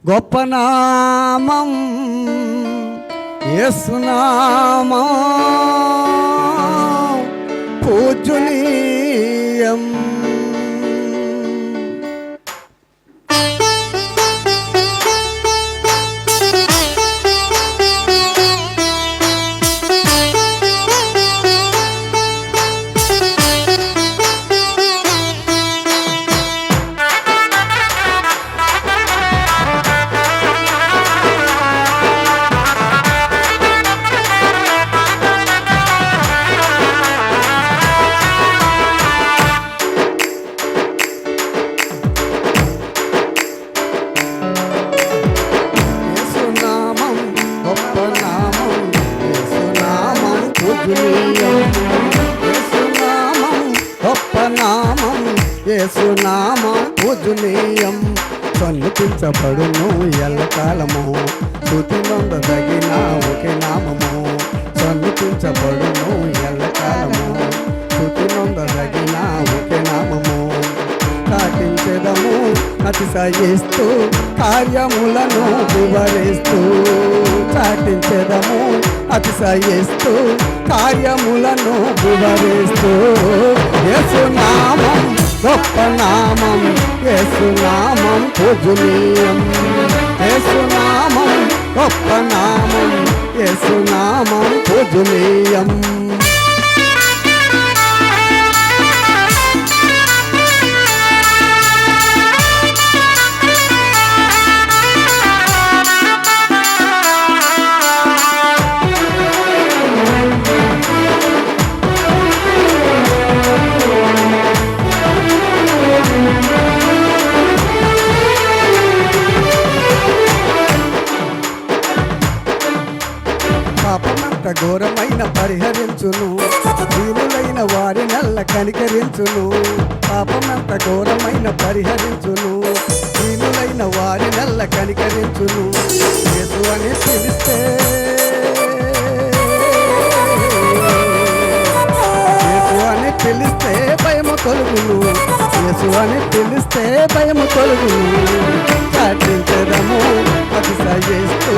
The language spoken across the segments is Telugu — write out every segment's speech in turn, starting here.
గొప్ప నామం యేసునామం పూజనీయం. యేసునామం పూజనీయం. సన్నుతించబడును ఎల్లకాలము, స్తుతి నొందదగిన ఒకే నామము. సన్నుతించబడును ఎల్లకాలము, స్తుతి నొందదగిన ఒకే నామము. చాటించెదము అతిశయిస్తూ కార్యములను వివరిస్తూ. చాటించెదము అతిశయిస్తూ కార్యములను వివరిస్తూ. యేసునామం గొప్ప నామం, యేసునామం పూజనీయం. యేసునామం గొప్ప నామం, యేసునామం పూజనీయం. పాపమంత ఘోరమైన పరిహరించును, దీనులైన వారి నల్ల కనికరించును. పాపమంత ఘోరమైన పరిహరించును, దీనులైన వారి నల్ల కనికరించును. యేసు అని పిలిస్తే, యేసు అని పిలిస్తే భయము తొలుగును. యేసు అని పిలిస్తే భయము తొలుగును. చాటించెదము అతిశయిస్తూ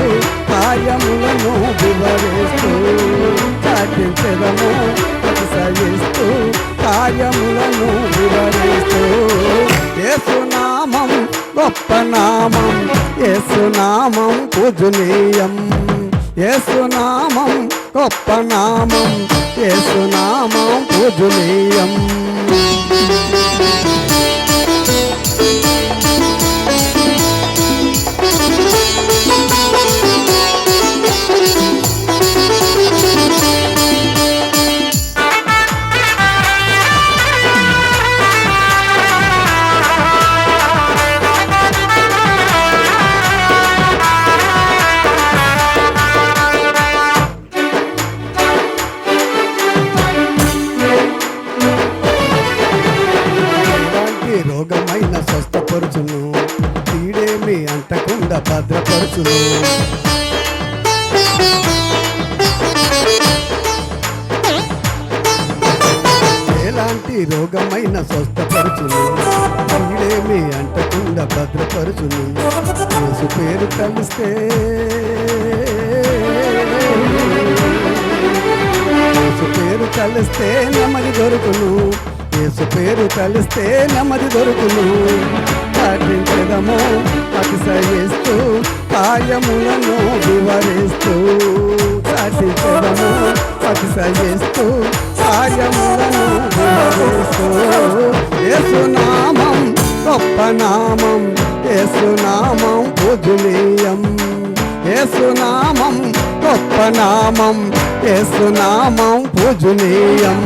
కార్యములను వివరిస్తూ. చాటించెదము అతిశయిస్తూ కార్యములను వివరిస్తూ. యేసునామం గొప్ప నామం, యేసునామం పూజనీయం. యేసునామం గొప్ప నామం, యేసునామం పూజనీయం. రోగమైన స్వస్థపరుచును, కీడేమి అంటకుండా భద్రపరుచును. ఎలాంటి రోగమైన స్వస్థపరుచును, కీడేమి అంటకుండా భద్రపరుచును. యేసు పేరు కలిస్తే, యేసు పేరు కలిస్తే నెమ్మది దొరుకును. యేసు పేరు కలిస్తే నెమ్మది దొరుకును. చాటించెదము అతిశయిస్తూ కార్యములను వివరిస్తూ. చాటించెదము అతిశయిస్తూ కార్యములను వివరిస్తూ. యేసునామం గొప్ప నామం, యేసునామం పూజనీయం. యేసునామం గొప్ప నామం, యేసునామం పూజనీయం.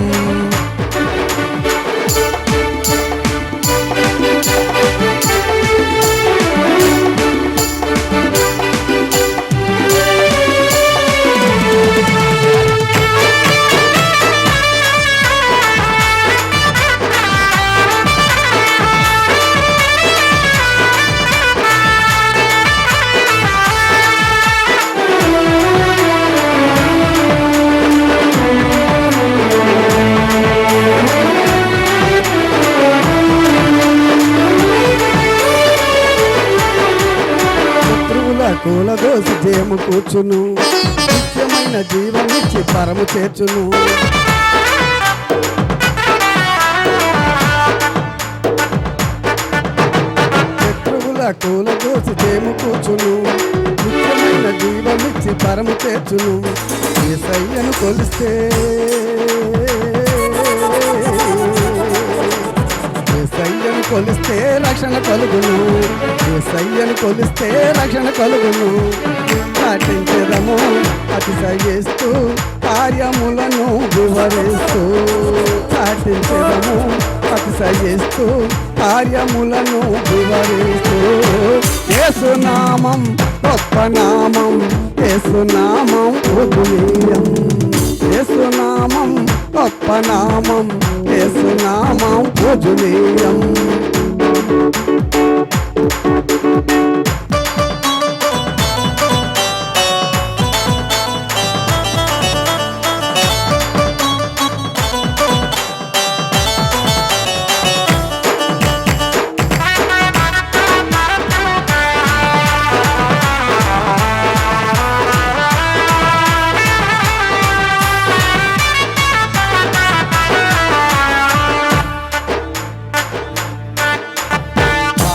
సమకూర్చును, నిత్యమైన జీవమిచ్చి పరము చేర్చును. శత్రువుల కూలదోసి చేముకూర్చును, నిత్యమైన జీవమిచ్చి పరము చేర్చును. యేసయ్యను కొలిస్తే యేసయ్యను కొలిస్తే రక్షణ కలుగును, యేసయ్యను కొలిస్తే రక్షణ కలుగును. పాటించదము అతిశయిస్తూ కార్యములను వివరిస్తూ, పాటించదము అతిశయిస్తూ కార్యములను వివరిస్తూ. యేసునామం గొప్ప నామం, యేసునామం పూజనీయం. యేసునామం గొప్ప నామం, యేసునామం పూజనీయం.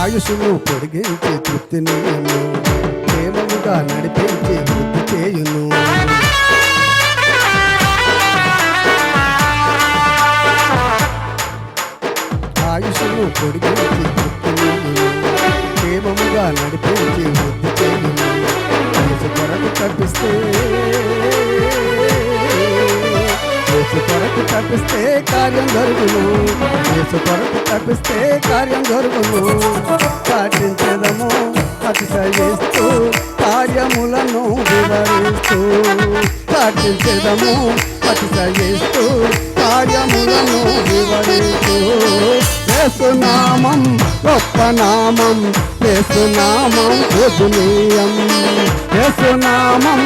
ఆయుషును పొడిగించి తృప్తిని ప్రేమముగా నడిపించి వృద్ధి చేయును. ఆయుషును పొడిగించి తృప్తిని ప్రేమముగా నడిపించి వృద్ధి చేయును. యేసు కొరకు తప్పిస్తే యేసు కొరకు తప్పిస్తే కార్యం జరుగును, యేసు కొరకు తప్పిస్తే కార్యం జరుగును. పాటించదము అతిశయిస్తూ కార్యములను వివరిస్తూ, పాటించదము అతిశయిస్తూ కార్యములను వివరిస్తూ. యేసునామం గొప్ప నామం, యేసునామం పూజనీయం. యేసునామం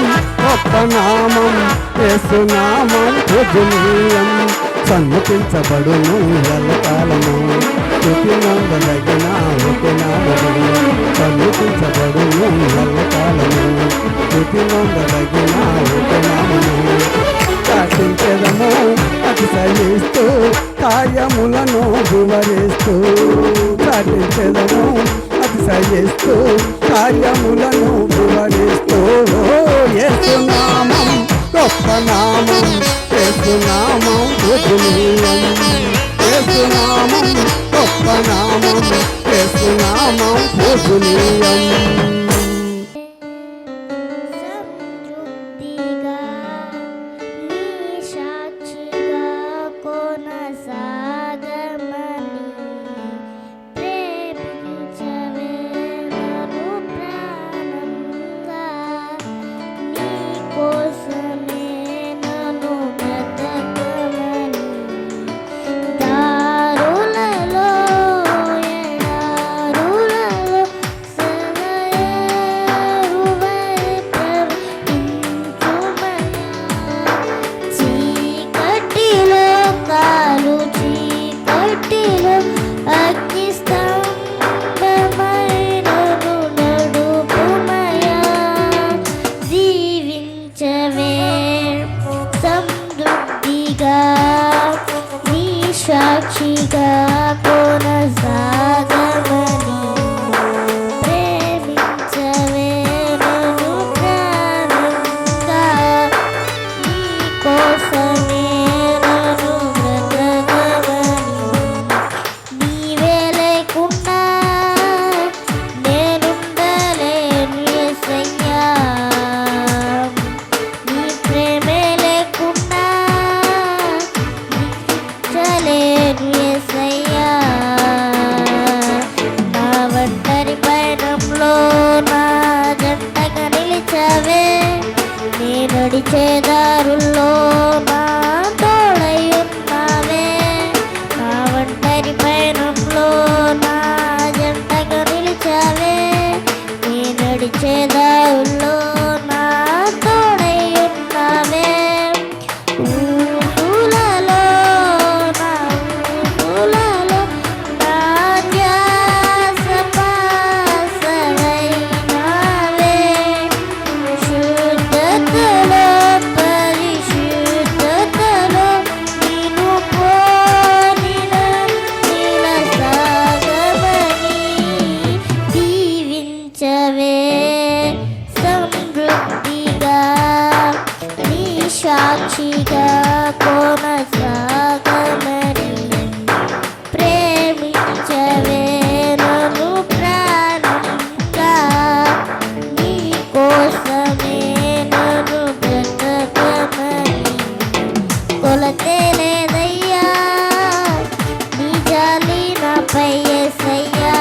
గొప్ప నామం, యేసునామం పూజనీయం. సన్మతించబడును ఎల్లకాలము, స్తుతినందదగిన ఒక నామము. సన్మతించబడును ఎల్లకాలము, స్తుతినందదగిన ఒక నామము. పాటించదము అతిశయిస్తూ కార్యములను వివరిస్తూ, పాటించదము అతిశయిస్తూ కార్యములను వివరిస్తూ. యేసునామం గొప్ప నామం, యేసునామం పూజనీయం. యేసునామం గొప్ప నామం, యేసునామం పూజనీయం. సాక్షిగా కొనసాగమని ప్రేమించవే నన్ను ప్రాణంగా, నీ కోసమే నన్ను బ్రతకమని. నీవే లేకున్నా నేనుండలేను యేసయ్యా, నీ ప్రేమే లేకున్నా లేను యేసయ్యా. నా ఒంటరి పయనంలో నా జంటగా నిలిచావే, నీ నడిచే దారుల్లో నా కొలతే లేదయ్యా నీ జాలి నాపై యేసయ్యా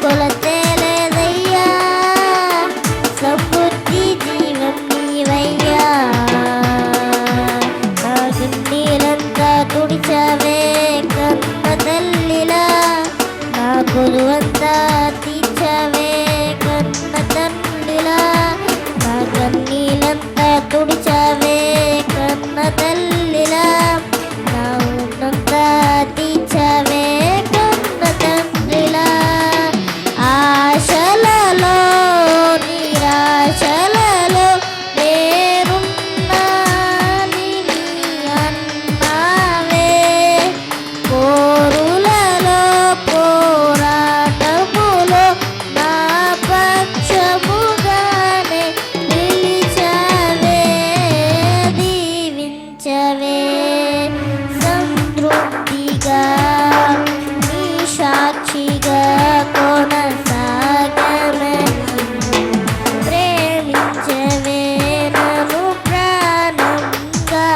కొలతే లేదయ్యా సమృద్ధి జీవం నీవయ్యా నా కన్నీరంతా తుడిచావే కన్న తల్లిలా నా కొలువంతా తీర్చావే కన్న తండ్రిలా నా కన్నీలంతా తుడిచావే కన్న తల్లిలా నా ఉన్నంతా తీర్చావే కన్న తండ్రిలా ఆశలలో నిరాశలలో నేనున్నా నిని అన్నావే పోరులలో పోరాటములో నా పక్షముగానే నిలిచావే దీవించవే సంతృప్తిగా నీ సాక్షిగా కొనసాగమని ప్రేమించవే నన్ను ప్రాణంగా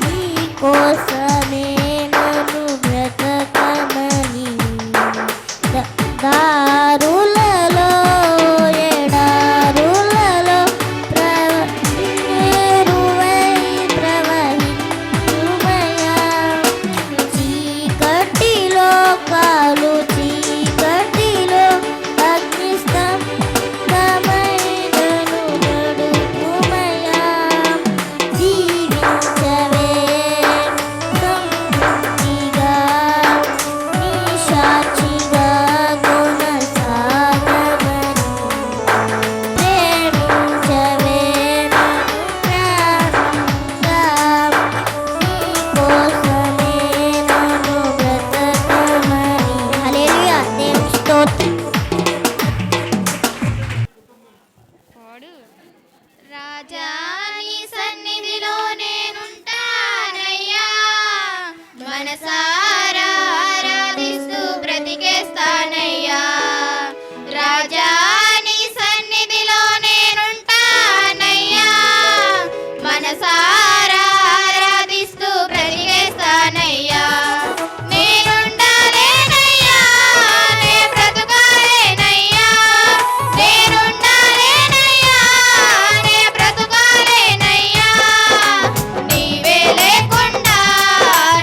నీ కోసమే నన్ను బ్రతకమని దారులలో ఎడారులలో నేరువై ప్రవహించుమయ్యా చీకటిలో కాలు చీకటిలో అగ్నిస్తంభమైనను నడుపుమయ్యా జీవించవే సమృద్ధిగా నీ సాక్షిగా కొనసాగమని ప్రేమించవే నన్ను ప్రాణంగా నీ కోసమే నన్ను బ్రతకమని హల్లెలూయా దేవుని స్తోత్రం రాజా నీ సన్నిధిలో నేనుంటానయ్యా మనసారా ఆరాధిస్తూ బ్రతికేస్తానయ్యా రాజా నీ సన్నిధిలో నేనుంటానయ్యా మనసారా ఆరాధిస్తూ బ్రతికేస్తానయ్యా నేనుండాలేనయ్యా నే బ్రతుకాలేనయ్యా నేనుండాలేనయ్యా నే బ్రతుకాలేనయ్యా నీవే లేకుండా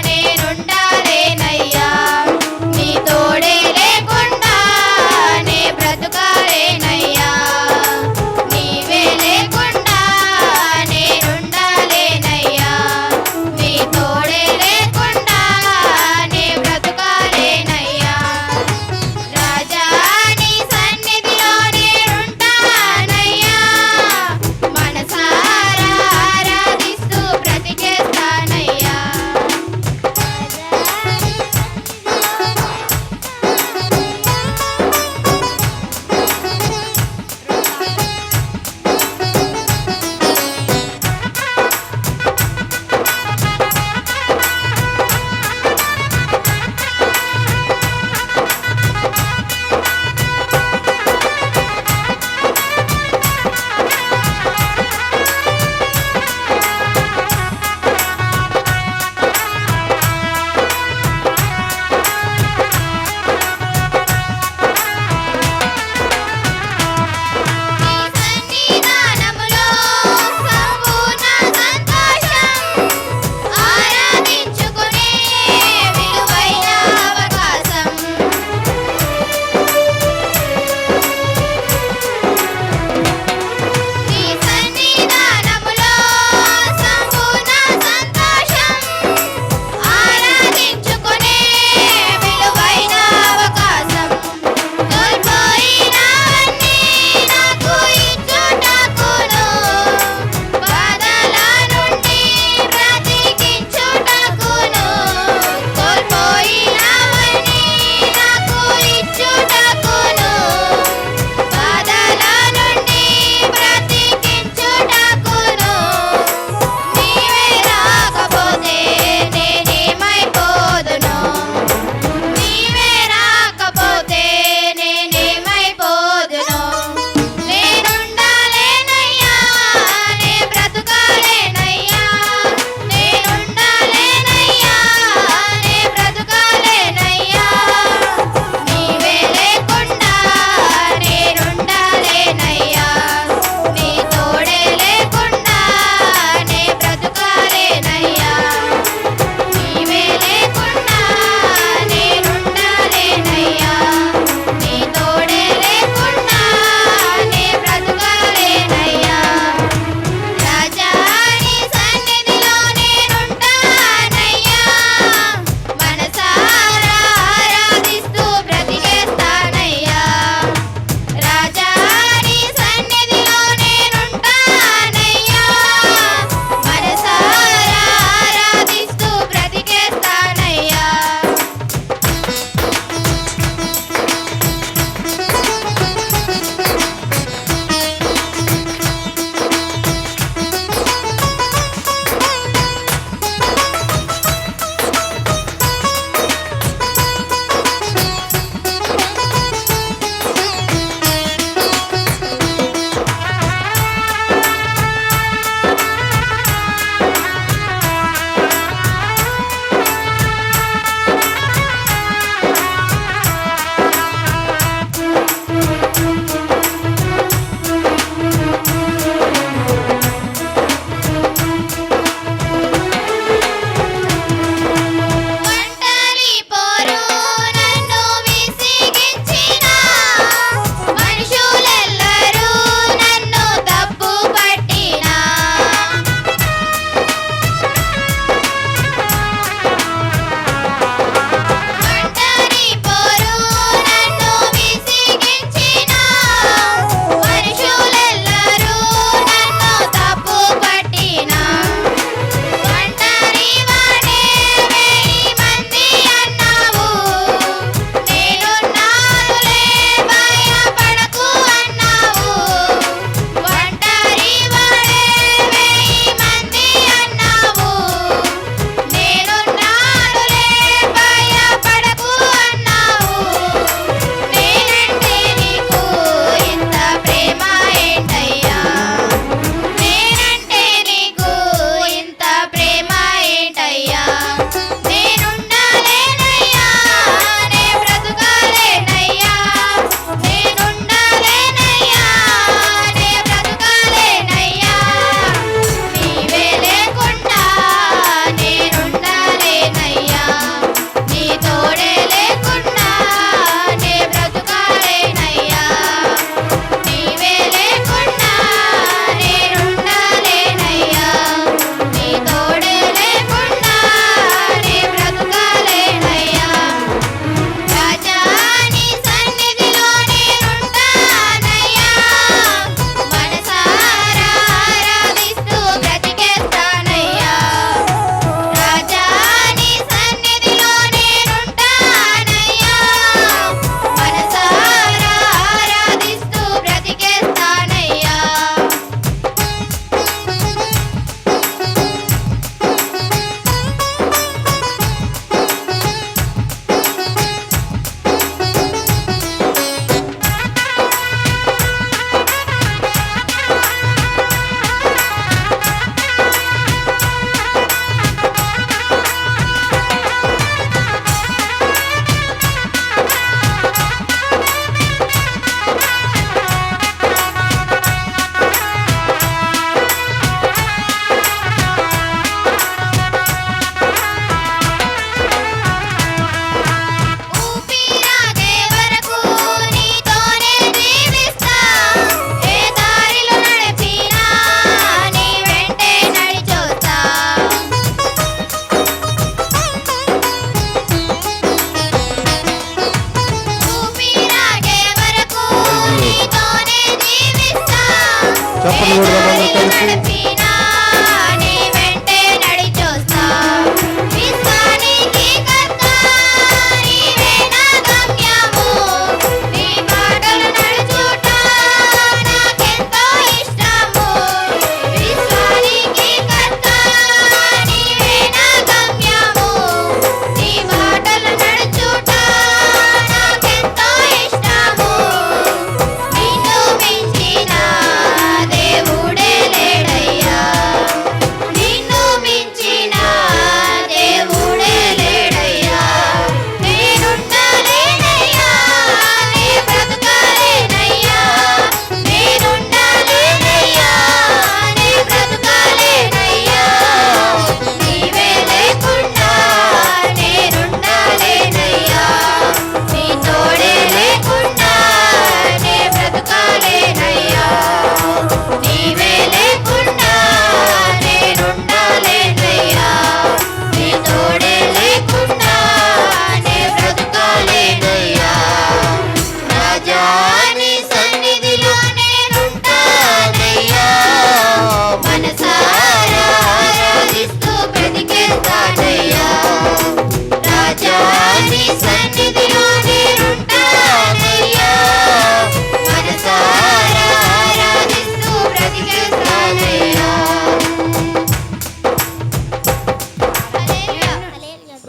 నేనుండాలేనయ్యా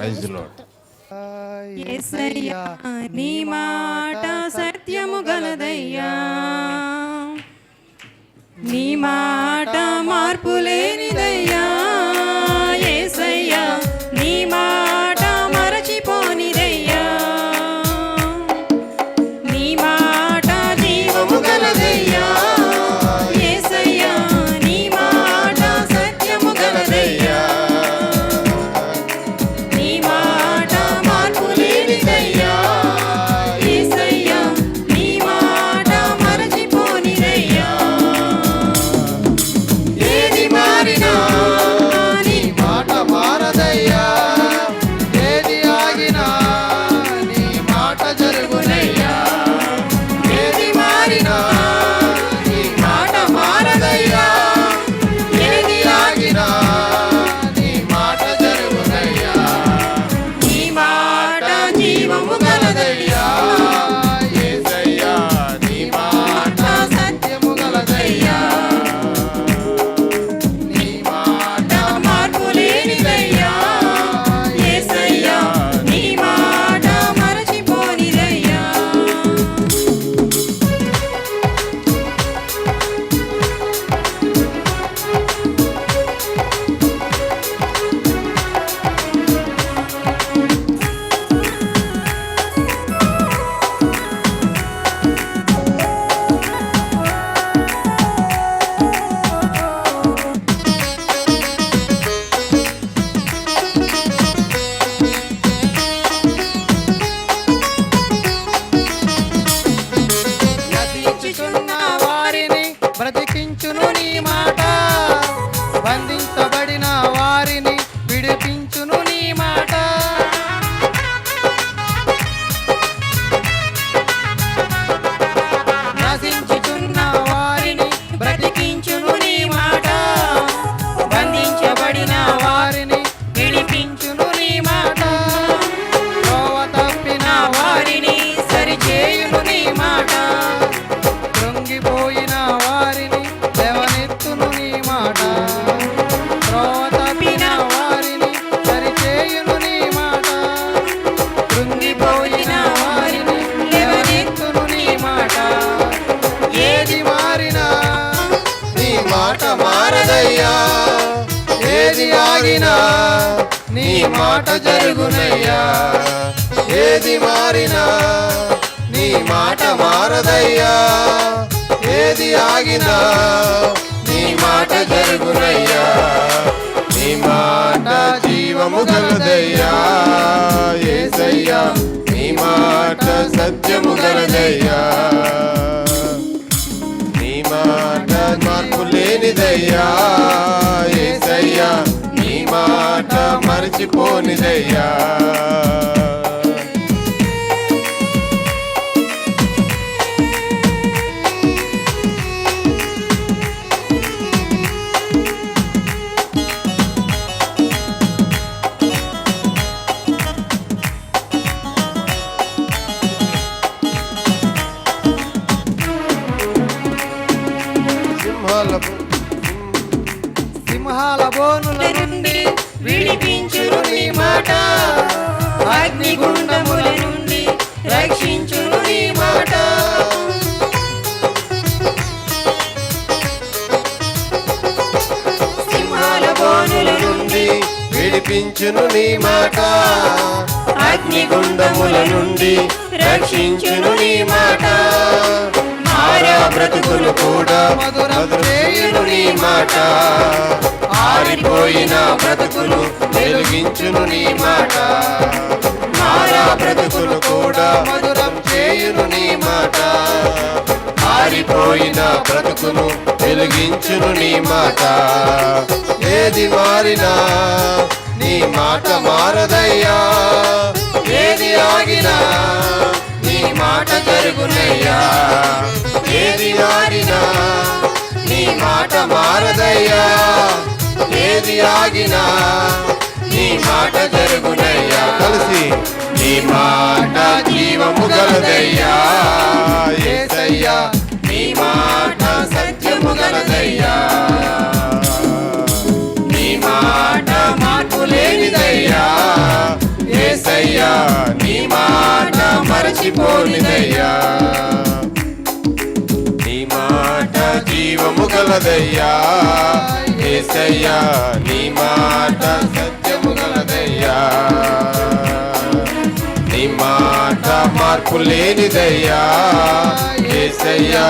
ప్రైజ్ లార్డ్. యేసయ్యా నీ మాట సత్యము గలదయ్యా, నీ మాట మార్పు లేనిదయ్యా. యేసయ్యా నీ మాట మరచిపోనిదయ్యా, నీ మాట జీవము గలదయ్యా. యేసయ్యా నీ మాట సత్యము గలదయ్యా, నీ మాట మార్పు లేనిదయ్యా. యేసయ్యా నీ మాట మరచిపోనిదయ్యా. ఏది మారినా నీ మాట మారదయ్యా, ఏది ఆగినా నీ మాట జరుగునయ్యా. ఏది మారినా నీ మాట మారదయ్యా, ఏది ఆగినా నీ మాట జరుగునయ్యా. నీ మాట జీవము గలదయ్యా, యేసయ్యా నీ మాట సత్యము గలదయ్యా, నీ మాట మార్పు లేనిదయ్యా. యేసయ్యా నీ మాట మరచిపోనిదయ్యా. నశించుచున్న వారిని బ్రతికించును నీ మాట, బంధించబడిన వారిని విడిపించును నీ మాట. నశించుచున్న వారిని బ్రతికించును నీ మాట, బంధించబడిన వారిని విడిపించును నీ మాట. త్రోవ తప్పిన వారిని సరిచేయును నీ మాట, కృంగిపోయిన వారిని లేవనెత్తును నీ మాట. త్రోవ తప్పిన వారిని సరిచేయును నీ మాట, కృంగిపోయిన వారిని లేవనెత్తును నీ మాట. ఏది మారినా నీ మాట మారదయ్యా, ఏది ఆగినా నీ మాట జరుగునయ్యా. ఏది మారినా నీ మాట మారదయ్యా, ఏది ఆగినా నీ మాట జరుగునయ్యా. నీ మాట జీవము గలదయ్యా, యేసయ్యా నీ మాట సత్యము గలదయ్యా, నీ మాట మార్పు లేనిదయ్యా. యేసయ్యా నీ మాట మరచిపోనిదయ్యా. సింహాల బోనుల నుండి విడిపించును నీ మాట, అగ్నిగుండముల నుండి రక్షించును నీ మాట. సింహాల బోనుల నుండి విడిపించును నీ మాట, అగ్నిగుండముల నుండి రక్షించును నీ మాట. మారా బ్రతుకులు కూడా మధురం చేయును నీ మాట. ఆరిపోయిన బ్రతుకులు వెలిగించును నీ మాట. మారా బ్రతుకులు కూడా మధురం చేయును నీ మాట. ఆరిపోయిన బ్రతుకును వెలిగించును నీ మాట. ఏది మారినా నీ మాట మారదయ్యా, ఏది ఆగినా నీ మాట జరుగునయ్యా. ఏది ఆగినా నీ మాట మారదయ్యా, ఏది ఆగినా నీ మాట జరుగునయ్యా. కలిసి నీ మాట జీవము గలదయ్యా, యేసయ్యా నీ మాట సత్యము గలదయ్యా. నీ మాట మార్పు లేనిదయ్యా, నీ మాట మరచిపోనిదయ్యా నీ మాట జీవము గలదయ్యా యేసయ్యా నీ మాట సత్యము గలదయ్యా నీ మాట మార్పు లేనిదయ్యా యేసయ్యా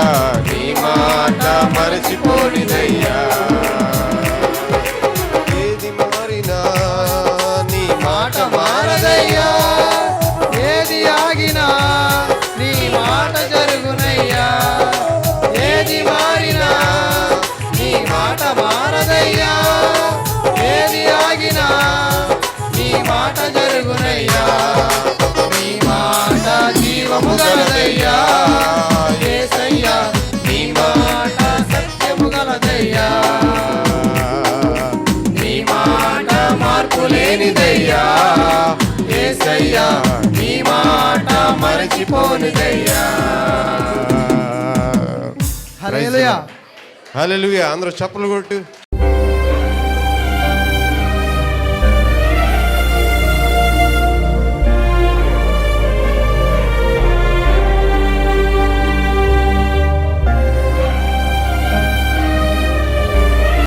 నీ మాట మరచిపోనిదయ్యా ఏది మారినా నీ మాట మారదయ్యా ఏది ఆగినా నీ మాట జరుగునయ్యా ఏది మారినా నీ మాట మారదయ్యా ఏది ఆగినా నీ మాట జరుగునయ్యా నీ మాట జీవము గలదయ్యా యేసయ్యా నీ మాట సత్యము గలదయ్యా నీ మాట మార్పు లేనిదయ్యా యేసయ్యా నీ మాట మరచిపోనిదయ్యా హల్లెలూయా హల్లెలూయా అందరూ చప్పలు కొట్టు